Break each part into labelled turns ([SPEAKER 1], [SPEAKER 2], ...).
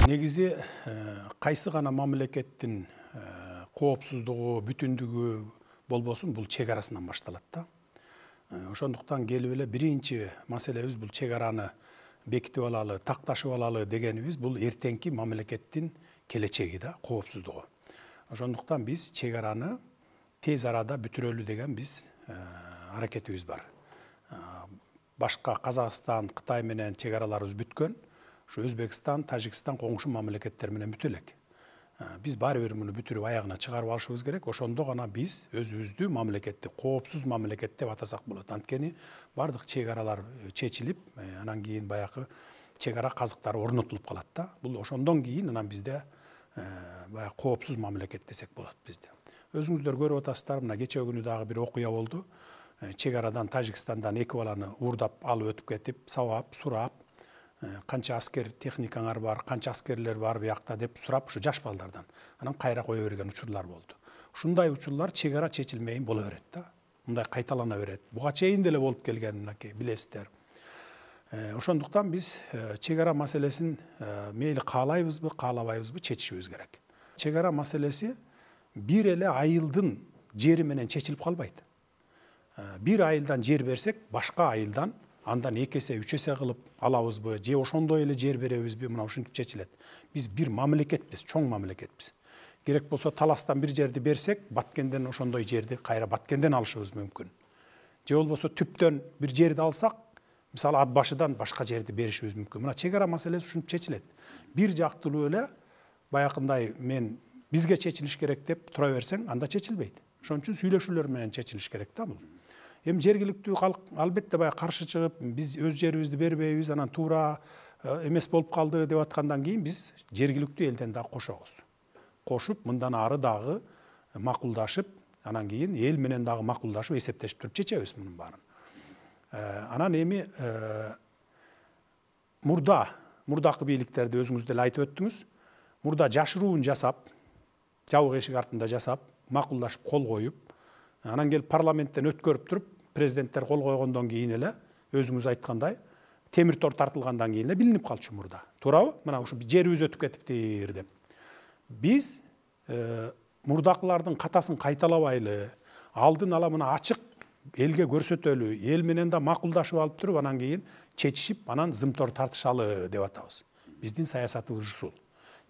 [SPEAKER 1] Негизи кайсы гана мамлекеттин коопсуздугу, бүтүндүгү болбосун бул чек арасынан башталат да. Ошондуктан келип эле биринчи маселебиз бул чек араны бекитип алалы, такташып алалы дегенибиз бул эртеңки мамлекеттин келечеги да, коопсуздугу. Ошондуктан биз чек араны тез арада бүтүрөлү деген биз аракетибиз бар. Башка Казакстан, Кытай менен чек араларыбыз бүткөн. Şu Özbekistan, Tacikistan коңшу мамлекеттер менен бүтө элек. Биз баары бир муну бүтүрүп аягына чыгарып алышыбыз керек. Ошондо гана биз өзүбүздү мамлекетти, коопсуз мамлекет деп атасак болот. Анткени бардык чек аралар чечилип, анан кийин баягы чек ара казыктары орнотулуп калат да. Бул ошондон кийин анан бизде баягы коопсуз мамлекет десек болот бизде. Өзүңүздөр көрүп атасыздар, мына кечээ күнү дагы бир окуя болду. Чек арадан Тажикстандан эки баланы уурдап алып өтүп кетип, сабап, сурап, канча аскер техникаңар бар, канча аскерлер бар биякта деп сурап, ушу жаш балдардан анан кайра кое берген учурлар болду. Ушундай учурлар чек ара чечилмейин боло берет да. Мындай кайталана берет. Буга чейин деле болуп келген, мынакей билесиздер. Ошондуктан биз чек ара маселесин мейли каалайбызбы, каалабайбызбы чечишибиз керек. Чек ара маселеси бир эле айылдын жери менен чечилип калбайт. Бир айылдан жер берсек, башка айылдан андан 2 эсе, 3 эсе кылып алабызбы, же ошондой эле жер беребизби, мына ушинтип чечилет. Биз бир мамлекетпиз, чоң мамлекетпиз. Керек болсо Таластан бир жерди берсек, Баткенден ошондой жерди кайра Баткенден алышыбыз мүмкүн. Же болбосо Түптөн бир жерди алсак, мисалы Ат башыдан башка жерди беришибиз мүмкүн. Мына чек ара маселеси ушинтип чечилет. Бир жактылуу эле баягындай мен бизге чечилиш керек деп тура берсең, анда чечилбейт. Ошон үчүн сүйлөшүүлөр менен чечилиш керек да бул. Эми жергиликтүү калк албетте баягы каршы чыгып, биз өз жерибизди бербейбиз, анан туура эмес болуп калды деп аткандан кийин биз жергиликтүү элден дагы кошобуз. Кошуп, мындан ары дагы макулдашып, анан кийин эл менен дагы макулдашып, эсептешип туруп чечебиз мунун баарын. Анан эми мурдакы бийликтерди өзүңүз деле айтып өттүңүз. Мурда жашыруун жасап, жабык эшик артында жасап, макулдашып кол коюп, анан келип парламенттен өткөрүп туруп, президенттер кол койгондон кийин эле өзүңүз айткандай темир тор тартылгандан кийин эле билинип калчу мурда. Туурабы? Мына ушу жерибиз өтүп кетиптир деп. Биз мурдакылардын катасын кайталабайлы, алдын ала мына ачык элге көрсөтөлү, эл менен да макулдашып алып туруп, анан кийин чечишип, анан зымтор тартышалы деп атабыз. Биздин саясатыбыз ушул.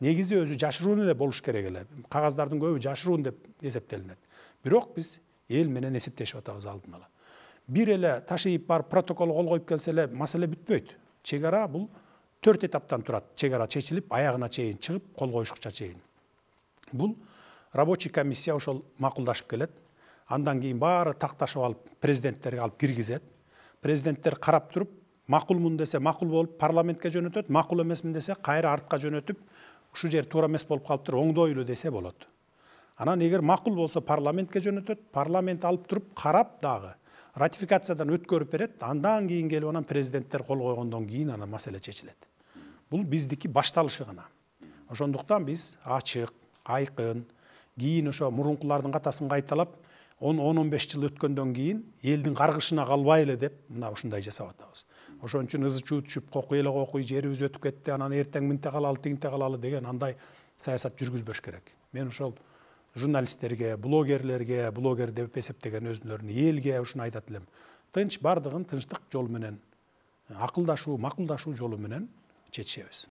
[SPEAKER 1] Негизи өзү жашыруун эле болуш керек эле. Кагаздардын көбү жашыруун деп эсептелинет. Бирок биз эл менен эсептешип атабыз алдын ала. Бир эле ташыйып барып протокол кол коюп келсе эле маселе бүтпөйт. Чек ара бул 4 этаптан турат. Чек ара чечилип, аягына чейин чыгып, кол коюшкуча чейин. Бул рабочий комиссия ошол макулдашып келет. Андан кийин баары такташып алып, президенттерге алып киргизет. Президенттер карап туруп, макулмун десе макул болуп парламентке жөнөтөт, макул эмесмин десе кайра артка жөнөтүп, ушу жер туура эмес болуп калыптыр, оңдойлу десе болот. Анан эгер макул болсо парламентке жөнөтөт, парламент алып туруп карап дагы ратификациядан өткөрүп берет, андан кийин келип анан президенттер кол койгондон кийин анан маселе чечилет. Бул биздики башталышы гана. Ошондуктан биз ачык, айкын, кийин ошо мурункулардын катасын кайталап, 10-15 жыл өткөндөн кийин элдин каргышына калбайлы деп мына ушундай жасап атабыз. Ошон үчүн ызы-чуу түшүп, кокуй эле кокуй, жерибиз өтүп кетти, анан эртең мынте калалы, тигинте калалы деген андай саясат жүргүзбөш керек. Мен ошол журналисттерге, блогер деп эсептеген өзүлөрүн элге ушуну айтат элем. Тынч бардыгын тынчтык жолу менен, акылдашуу, макулдашуу жолу менен чечишебиз.